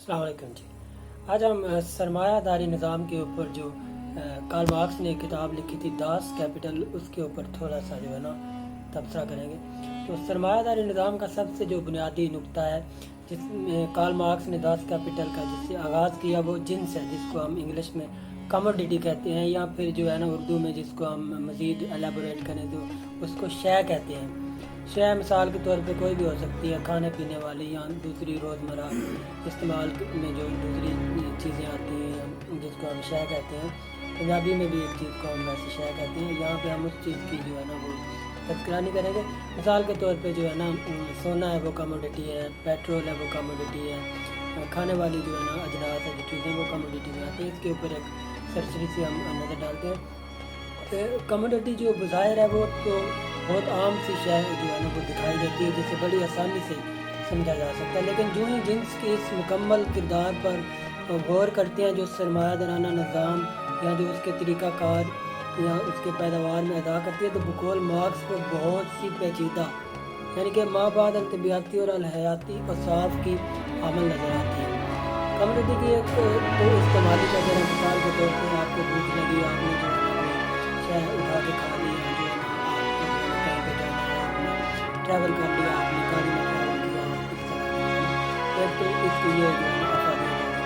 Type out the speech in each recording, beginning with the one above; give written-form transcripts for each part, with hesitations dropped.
السلام علیکم جی۔ آج ہم سرمایہ داری نظام کے اوپر جو کارل مارکس نے کتاب لکھی تھی داس کیپٹل، اس کے اوپر تھوڑا سا جو ہے نا تبصرہ کریں گے۔ تو سرمایہ داری نظام کا سب سے جو بنیادی نقطہ ہے جس میں کارل مارکس نے داس کیپٹل کا جس سے آغاز کیا وہ جنس ہے، جس کو ہم انگلش میں کموڈیٹی کہتے ہیں، یا پھر جو ہے نا اردو میں جس کو ہم مزید ایلیبوریٹ کریں تو اس کو شے کہتے ہیں۔ شے مثال کے طور پہ کوئی بھی ہو سکتی ہے، کھانے پینے والی یا دوسری روزمرہ استعمال میں جو دوسری چیزیں آتی ہیں جس کو ہم شے کہتے ہیں۔ پنجابی میں بھی ایک چیز کو ہم ویسے شے کہتے ہیں، یہاں پہ ہم اس چیز کی جو ہے نا وہ تذکرہ نہیں کریں گے۔ مثال کے طور پہ جو ہے نا سونا ہے وہ کموڈیٹی ہے، پیٹرول ہے وہ کموڈیٹی ہے، کھانے والی جو ہے نا اجناس ہے جو چیزیں وہ کموڈیٹی میں آتی ہیں۔ اس کے اوپر ایک سرسری سے ہم نظر ڈالتے ہیں۔ کموڈیٹی جو بظاہر ہے وہ تو بہت عام سی شے جو ہے نا وہ دکھائی دیتی ہے، جسے بڑی آسانی سے سمجھا جا سکتا ہے، لیکن جو ہی جنس کے اس مکمل کردار پر غور کرتے ہیں جو سرمایہ دارانہ نظام یا جو اس کے طریقہ کار یا اس کے پیداوار میں ادا کرتی ہے، تو بقول مارکس کو بہت سی پیچیدہ یعنی کہ مابعد الطبیعیاتی اور الحیاتی اوصاف کی عمل نظر آتی ہے۔ کموڈیٹی کی ایک تو استعمالی کا ذرا مثال کے طور پہ آپ کو بھوک لگی، آپ نے جو ہے نا کوئی شے اٹھا کے کھا لی، جو ہے نا آپ کو کہیں پہ جانا ہے، آپ نے ٹریول کر لیا، آپ نے گاڑی میں ٹریول کیا، اس طرح کی ایک تو اس کی یہ جو ہے نا افادیت ہے۔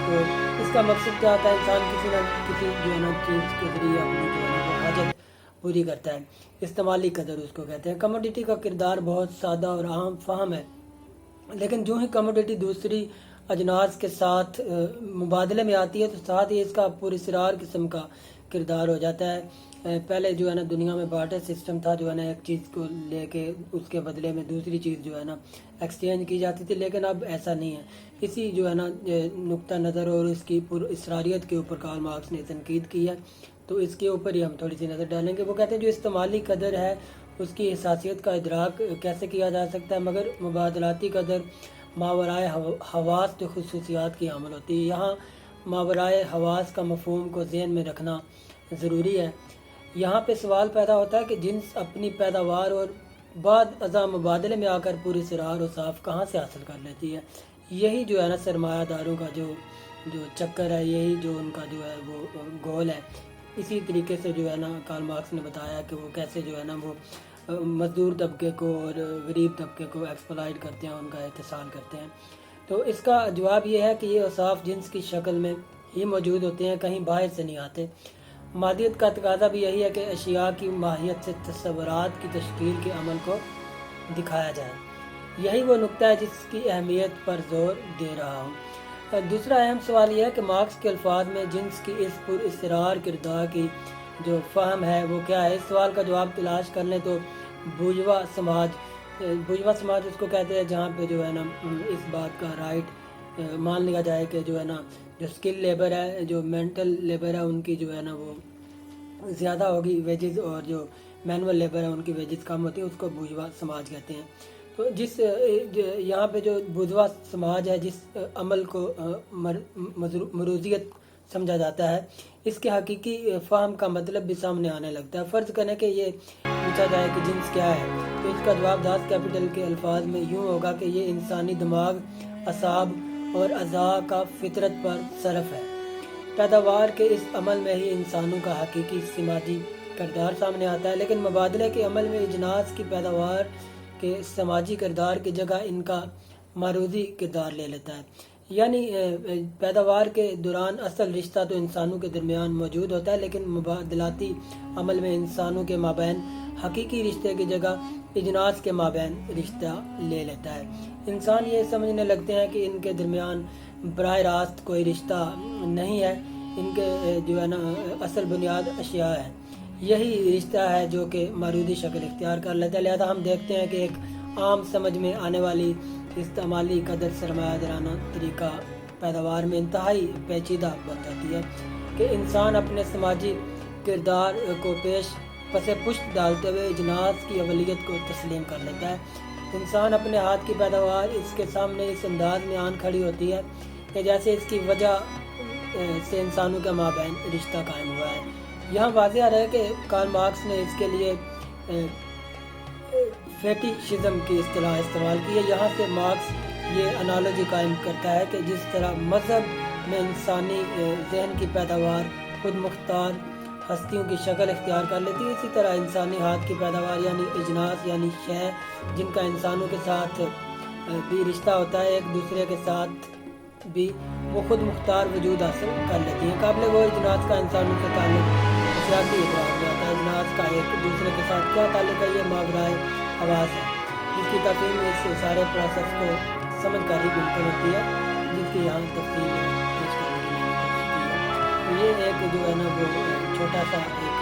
تو اس کا مقصد کیا ہوتا ہے؟ انسان کسی نہ کسی جو ہے نا چیز کے ذریعے اپنی جو ہے نا وہ حاجت پوری کرتا ہے، استعمالی قدر اس کو کہتے ہیں۔ کموڈیٹی کا کردار بہت سادہ اور عام فہم ہے، لیکن جو ہی کموڈیٹی دوسری اجناس کے ساتھ مبادلے میں آتی ہے تو ساتھ ہی اس کا پراسرار قسم کا کردار ہو جاتا ہے۔ پہلے جو ہے نا دنیا میں بارٹر سسٹم تھا، جو ہے نا ایک چیز کو لے کے اس کے بدلے میں دوسری چیز جو ہے نا ایکسچینج کی جاتی تھی، لیکن اب ایسا نہیں ہے۔ اسی جو ہے نا نقطہ نظر اور اس کی پراسراریت کے اوپر کارل مارکس نے تنقید کی ہے، تو اس کے اوپر ہی ہم تھوڑی سی نظر ڈالیں گے۔ وہ کہتے ہیں جو استعمالی قدر ہے اس کی حساسیت کا ادراک کیسے کیا جا سکتا ہے، مگر مبادلاتی قدر ماورائے حواس کے خصوصیات کی عمل ہوتی ہے۔ یہاں ماورائے حواس کا مفہوم کو ذہن میں رکھنا ضروری ہے۔ یہاں پہ سوال پیدا ہوتا ہے کہ جنس اپنی پیداوار اور بعد ازاں مبادلے میں آ کر پوری سرار و صاف کہاں سے حاصل کر لیتی ہے۔ یہی جو ہے نا سرمایہ داروں کا جو چکر ہے، یہی جو ان کا جو ہے وہ گول ہے۔ اسی طریقے سے جو ہے نا کارل مارکس نے بتایا کہ وہ کیسے جو ہے نا وہ مزدور طبقے کو اور غریب طبقے کو ایکسپلائٹ کرتے ہیں، ان کا اتصال کرتے ہیں۔ تو اس کا جواب یہ ہے کہ یہ اوصاف جنس کی شکل میں ہی موجود ہوتے ہیں، کہیں باہر سے نہیں آتے۔ مادیت کا تقاضا بھی یہی ہے کہ اشیاء کی ماہیت سے تصورات کی تشکیل کے عمل کو دکھایا جائے۔ یہی وہ نقطہ ہے جس کی اہمیت پر زور دے رہا ہوں۔ دوسرا اہم سوال یہ ہے کہ مارکس کے الفاظ میں جنس کی اس پراسرار کردار کی جو فہم ہے وہ کیا ہے۔ اس سوال کا جواب تلاش کر لیں تو بورژوا سماج اس کو کہتے ہیں جہاں پہ جو ہے نا اس بات کا رائٹ مان لیا جائے کہ جو ہے نا جو اسکل لیبر ہے، جو مینٹل لیبر ہے، ان کی جو ہے نا وہ زیادہ ہوگی ویجز، اور جو مینول لیبر ہے ان کی ویجز کم ہوتی ہے، اس کو بورژوا سماج کہتے ہیں۔ تو جس یہاں پہ جو بورژوا سماج ہے، جس عمل کو مروضیت سمجھا جاتا ہے، اس کے حقیقی فہم کا مطلب بھی سامنے آنے لگتا ہے۔ فرض کریں کہ یہ پوچھا جائے کہ جنس کیا ہے، تو اس کا جواب داس کیپٹل کے الفاظ میں یوں ہوگا کہ یہ انسانی دماغ، اعصاب اور اعضاء کا فطرت پر صرف ہے۔ پیداوار کے اس عمل میں ہی انسانوں کا حقیقی سماجی کردار سامنے آتا ہے، لیکن مبادلے کے عمل میں اجناس کی پیداوار کے سماجی کردار کی جگہ ان کا معروضی کردار لے لیتا ہے۔ یعنی پیداوار کے دوران اصل رشتہ تو انسانوں کے درمیان موجود ہوتا ہے، لیکن مبادلاتی عمل میں انسانوں کے مابین حقیقی رشتے کی جگہ اجناس کے مابین رشتہ لے لیتا ہے۔ انسان یہ سمجھنے لگتے ہیں کہ ان کے درمیان براہ راست کوئی رشتہ نہیں ہے، ان کے جو ہے نا اصل بنیاد اشیاء ہے، یہی رشتہ ہے جو کہ معروضی شکل اختیار کر لیتا ہے۔ لہذا ہم دیکھتے ہیں کہ ایک عام سمجھ میں آنے والی استعمالی قدر سرمایہ دارانہ طریقہ پیداوار میں انتہائی پیچیدہ بن جاتی ہے کہ انسان اپنے سماجی کردار کو پس پشت ڈالتے ہوئے اجناس کی اولیت کو تسلیم کر لیتا ہے۔ انسان اپنے ہاتھ کی پیداوار اس کے سامنے اس انداز میں آن کھڑی ہوتی ہے کہ جیسے اس کی وجہ سے انسانوں کے مابین رشتہ قائم ہوا ہے۔ یہاں واضح رہے کہ کارل مارکس نے اس کے لیے فیٹیشزم کی اصطلاح استعمال کی ہے۔ یہاں سے مارکس یہ انالوجی قائم کرتا ہے کہ جس طرح مذہب میں انسانی ذہن کی پیداوار خود مختار ہستیوں کی شکل اختیار کر لیتی ہے، اسی طرح انسانی ہاتھ کی پیداوار یعنی اجناس یعنی شے جن کا انسانوں کے ساتھ بھی رشتہ ہوتا ہے، ایک دوسرے کے ساتھ بھی وہ خود مختار وجود حاصل کر لیتی ہیں۔ قابل وہ اجناس کا انسانوں سے تعلق اشراقی اعتبار میں آتا ہے۔ اجناس کا ایک دوسرے کے ساتھ کیا تعلق ہے؟ یہ ماورائے حواس ہے، جس کی تفہیم اس سارے پروسیس کو سمجھ کر ہی ممکن ہوتی ہے، جس کی یہاں تفصیل پیش کرنے کی میں نے کوشش کی ہے۔ تو یہ ایک جو ہے نا وہ چھوٹا سا ایک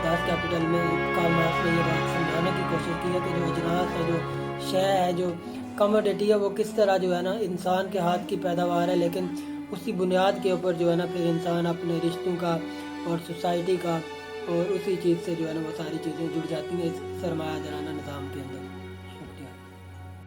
10 کیپٹل میں کارل مارکس نے یہ بات سمجھانے کی کوشش کی ہے کہ جو اجناس ہے، جو شے ہے، جو کموڈیٹی ہے، وہ کس طرح جو ہے نا انسان کے ہاتھ کی پیداوار ہے، لیکن اسی بنیاد کے اوپر جو ہے نا پھر انسان اپنے رشتوں کا اور سوسائٹی کا اور اسی چیز سے جو ہے نا وہ ساری چیزیں جڑ جاتی ہیں اس سرمایہ دارانہ نظام کے اندر۔